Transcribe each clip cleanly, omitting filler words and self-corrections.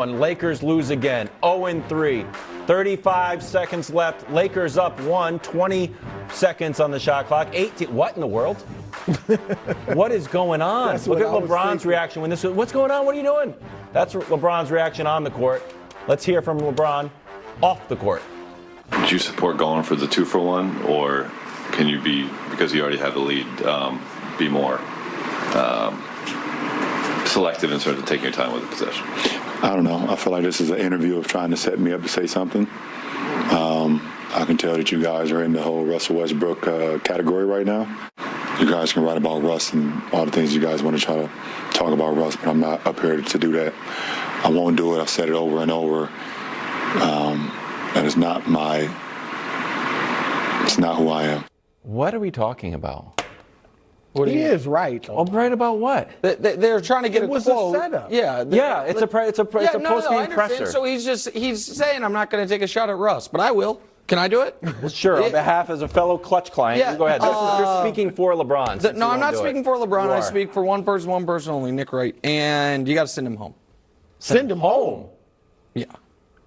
Lakers lose again, 0-3. 35 seconds left. Lakers up 20 seconds on the shot clock. 18. What in the world? What is going on? Look at LeBron's reaction when this was. What's going on? What are you doing? That's LeBron's reaction on the court. Let's hear from LeBron off the court. Would you support going for the 2-for-1, or can you be, because you already have the lead, be more selective in sort of taking your time with the possession? I don't know. I feel like this is an interview of trying to set me up to say something. I can tell that you guys are in the whole Russell Westbrook category right now. You guys can write about Russ and all the things you guys want to try to talk about Russ, but I'm not up here to do that. I won't do it. I've said it over and over. That is not it's not who I am. What are we talking about? He is right. Oh, right about what? They're trying to get a quote. A setup. Yeah, it's a post-game presser. So he's saying I'm not going to take a shot at Russ, but I will. Can I do it? Well, sure. On behalf as a fellow Clutch client, you go ahead. You're speaking for LeBron. No, I'm not speaking for LeBron. I speak for one person only, Nick Wright, and you got to send him home. Send him home? Yeah.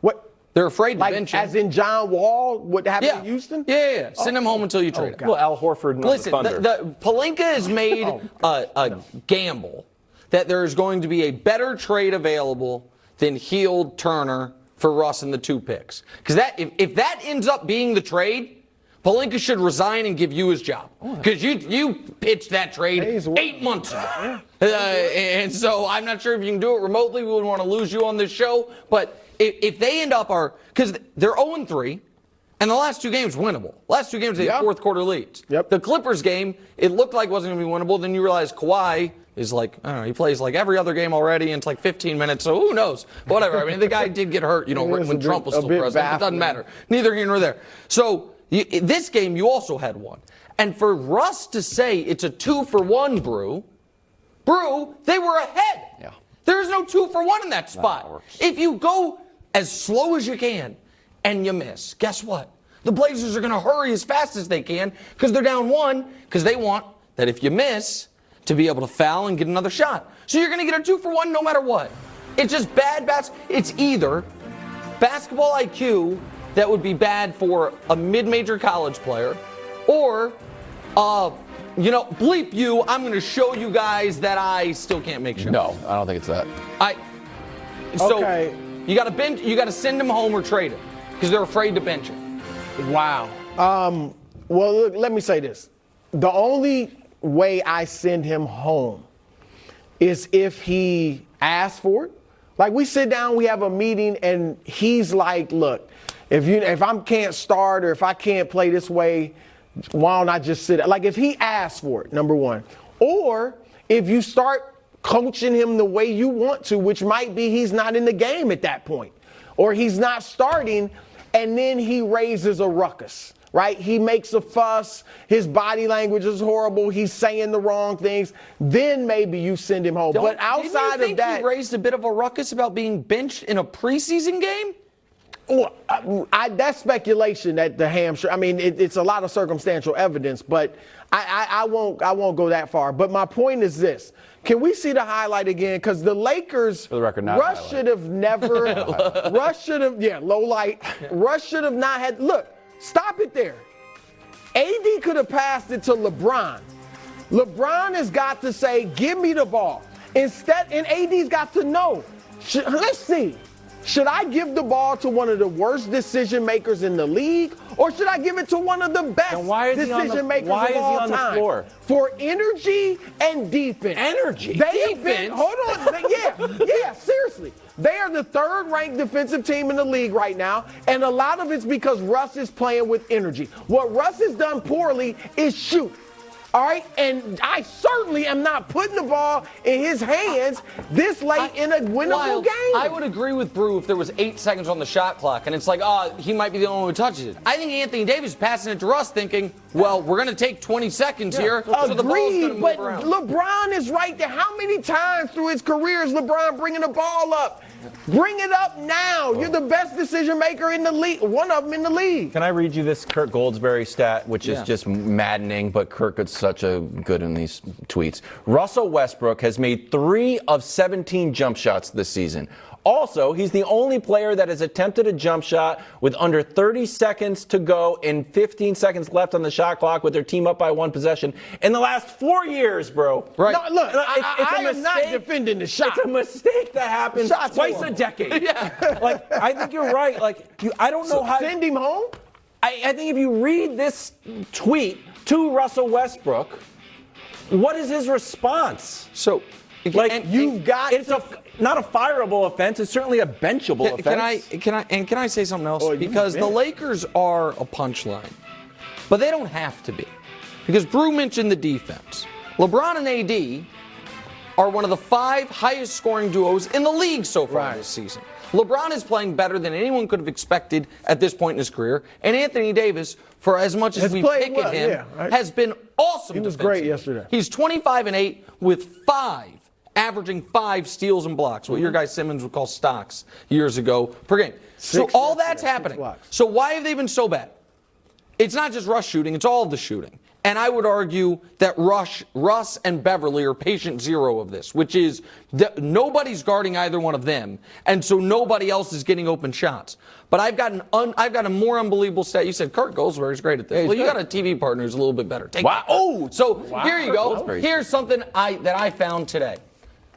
What? They're afraid to bench him. As in John Wall, what happened in Houston? Yeah. Send him home until you trade him. Well, Al Horford and the Thunder. Listen, Pelinka has made a gamble that there is going to be a better trade available than Hield, Turner for Russ and the 2 picks. Because if that ends up being the trade, Pelinka should resign and give you his job. Because you pitched that trade 8 months ago. And so I'm not sure if you can do it remotely. We wouldn't want to lose you on this show. But if they end up because they're 0-3, and the last 2 games winnable. Last 2 games they had fourth quarter leads. Yep. The Clippers game, it looked like it wasn't going to be winnable. Then you realize Kawhi is like, I don't know, he plays like every other game already, and it's like 15 minutes, so who knows? Whatever. I mean, the guy did get hurt, when Trump was still president. It doesn't matter. Neither here nor there. So this game, you also had one. And for Russ to say it's a 2-for-1, Brew, they were ahead. Yeah. There is no 2-for-1 in that spot. If you go as slow as you can and you miss, guess what? The Blazers are going to hurry as fast as they can because they're down 1, because they want that if you miss to be able to foul and get another shot. So you're going to get a 2-for-1 no matter what. It's just bad It's either basketball IQ that would be bad for a mid-major college player, or bleep you, I'm going to show you guys that I still can't make shots. No, I don't think it's that. So you got to send him home or trade him because they're afraid to bench him. Wow. Well, look, let me say this. The only way I send him home is if he asks for it. Like, we sit down, we have a meeting, and he's like, look, if I can't start or if I can't play this way, why don't I just sit? Like, if he asks for it, number one. Or if you start coaching him the way you want to, which might be he's not in the game at that point, or he's not starting, and then he raises a ruckus, right? He makes a fuss. His body language is horrible. He's saying the wrong things. Then maybe you send him home. But outside of that, he raised a bit of a ruckus about being benched in a preseason game? Well, that's speculation that the hamstring. I mean, it's a lot of circumstantial evidence, but I won't go that far. But my point is this: can we see the highlight again? Because the Lakers, for the record, Russ should have never. Russ should have, low light. Russ should have not had. Look, stop it there. AD could have passed it to LeBron. LeBron has got to say, "Give me the ball." Instead, and AD's got to know. Let's see. Should I give the ball to one of the worst decision makers in the league, or should I give it to one of the best decision makers of all time? The floor? For energy and defense. Energy? Defense? Hold on. Yeah, seriously. They are the 3rd-ranked defensive team in the league right now, and a lot of it's because Russ is playing with energy. What Russ has done poorly is shoot. All right, and I certainly am not putting the ball in his hands this late in a winnable game. I would agree with Brew if there was 8 seconds on the shot clock, and it's like, he might be the only one who touches it. I think Anthony Davis is passing it to Russ thinking, well, we're going to take 20 seconds here, so the ball's going to move around. LeBron is right there. How many times through his career is LeBron bringing the ball up? Bring it up now. You're the best decision maker in the league, one of them in the league. Can I read you this Kirk Goldsberry stat, which is just maddening, but Kirk is such a good in these tweets. Russell Westbrook has made 3 of 17 jump shots this season. Also, he's the only player that has attempted a jump shot with under 30 seconds to go and 15 seconds left on the shot clock with their team up by one possession in the last 4 years, bro. Right. No, look, I am not mistake. defending the shot. It's a mistake that happens Shots twice horrible. a decade. Yeah. Like, I think you're right. Like, I don't know how. Send him home? I think if you read this tweet to Russell Westbrook, what is his response? So, Like, you've got it's not a fireable offense. It's certainly a benchable offense. Can I say something else? Oh, you Because the bet. Lakers are a punchline, but they don't have to be. Because Brew mentioned the defense. LeBron and AD are one of the 5 highest scoring duos in the league so far this season. LeBron is playing better than anyone could have expected at this point in his career, and Anthony Davis, for as much as Has we played pick well, at him, yeah, right. has been awesome. He was defensively. great yesterday. He's 25-8 with 5. Averaging 5 steals and blocks, what your guy Simmons would call stocks years ago per game. So 6 all that's yesterday, 6 happening. blocks. So why have they been so bad? It's not just Russ shooting, it's all of the shooting. And I would argue that Russ and Beverly are patient zero of this, which is that nobody's guarding either one of them, and so nobody else is getting open shots. But I've got a more unbelievable stat. You said Kurt Goldsberry's great at this. Yeah, well, you good. got a TV partner who's a little bit better. Wow. Oh, so here you Kurt go. Goldsberry's Here's something that I found today.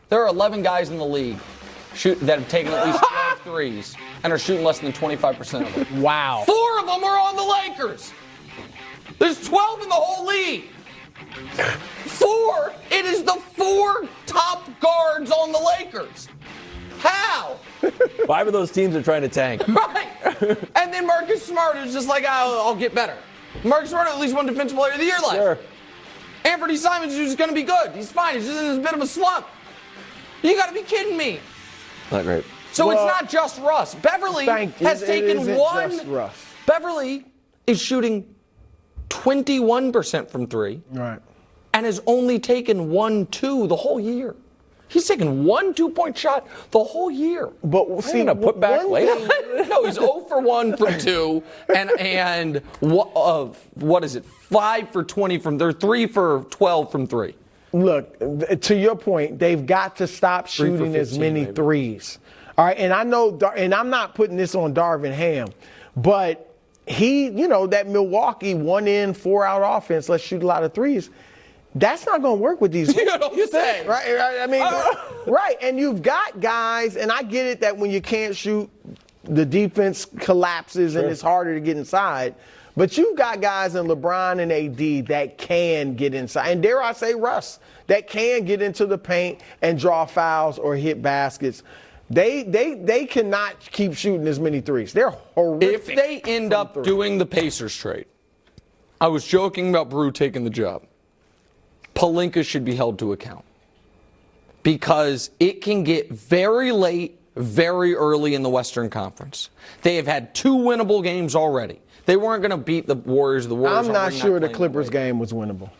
There are 11 guys in the league that have taken at least 12 threes and are shooting less than 25% of them. Wow. 4 of them are on the Lakers. There's 12 in the whole league. 4. It is the 4 top guards on the Lakers. How? 5 of those teams are trying to tank. Right. And then Marcus Smart is just like, I'll get better. Marcus Smart at least won Defensive Player of the Year last year. Sure. Anthony Simons is going to be good. He's fine. He's just in a bit of a slump. You got to be kidding me. Not great. So Well, it's not just Russ. Beverly has it taken isn't one. just Russ. Beverly is shooting 21% from 3 Right. and has only taken 1-2 the whole year. He's taken 1 2-point shot the whole year. But see, gonna put back one later. thing- No, he's 0 for 1 from 2 and what is it? 5 for 20 from there, 3 for 12 from 3. Look, to your point, they've got to stop 3 for shooting as 15, many maybe. threes. All right, and I know, and I'm not putting this on Darvin Ham, but that Milwaukee 1 in, 4 out offense, let's shoot a lot of threes. That's not going to work with these. You know what I'm saying? Right? I mean, right. And you've got guys, and I get it that when you can't shoot, the defense collapses and it's harder to get inside. But you've got guys in LeBron and AD that can get inside. And dare I say Russ, that can get into the paint and draw fouls or hit baskets. They cannot keep shooting as many threes. They're horrific. If they end up doing the Pacers trade, I was joking about Brew taking the job. Pelinka should be held to account because it can get very late, very early in the Western Conference. They have had 2 winnable games already. They weren't going to beat the Warriors. The Warriors. I'm not are sure the playing Clippers great. game was winnable.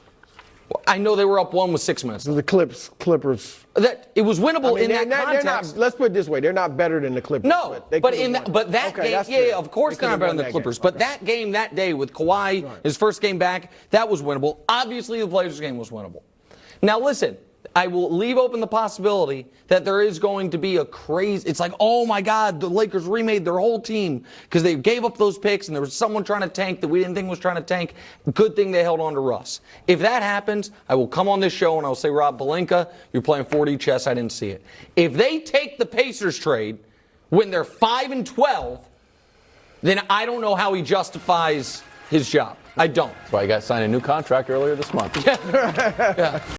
I know they were up 1 with 6 minutes. The Clippers. That it was winnable I mean, in that they're context. not. Let's put it this way: they're not better than the Clippers. No, they but could've in won. that Okay, game, that's yeah, fair. of course They they're not could've better won than the that Clippers. game. But Okay. that game that day with Kawhi, his first game back, that was winnable. Obviously, the Blazers game was winnable. Now listen, I will leave open the possibility that there is going to be a crazy. It's like, oh my God, the Lakers remade their whole team because they gave up those picks and there was someone trying to tank that we didn't think was trying to tank. Good thing they held on to Russ. If that happens, I will come on this show and I'll say, Rob Pelinka, you're playing 4D chess. I didn't see it. If they take the Pacers trade when they're 5-12, then I don't know how he justifies his job. I don't. That's why he got signed a new contract earlier this month. Yeah.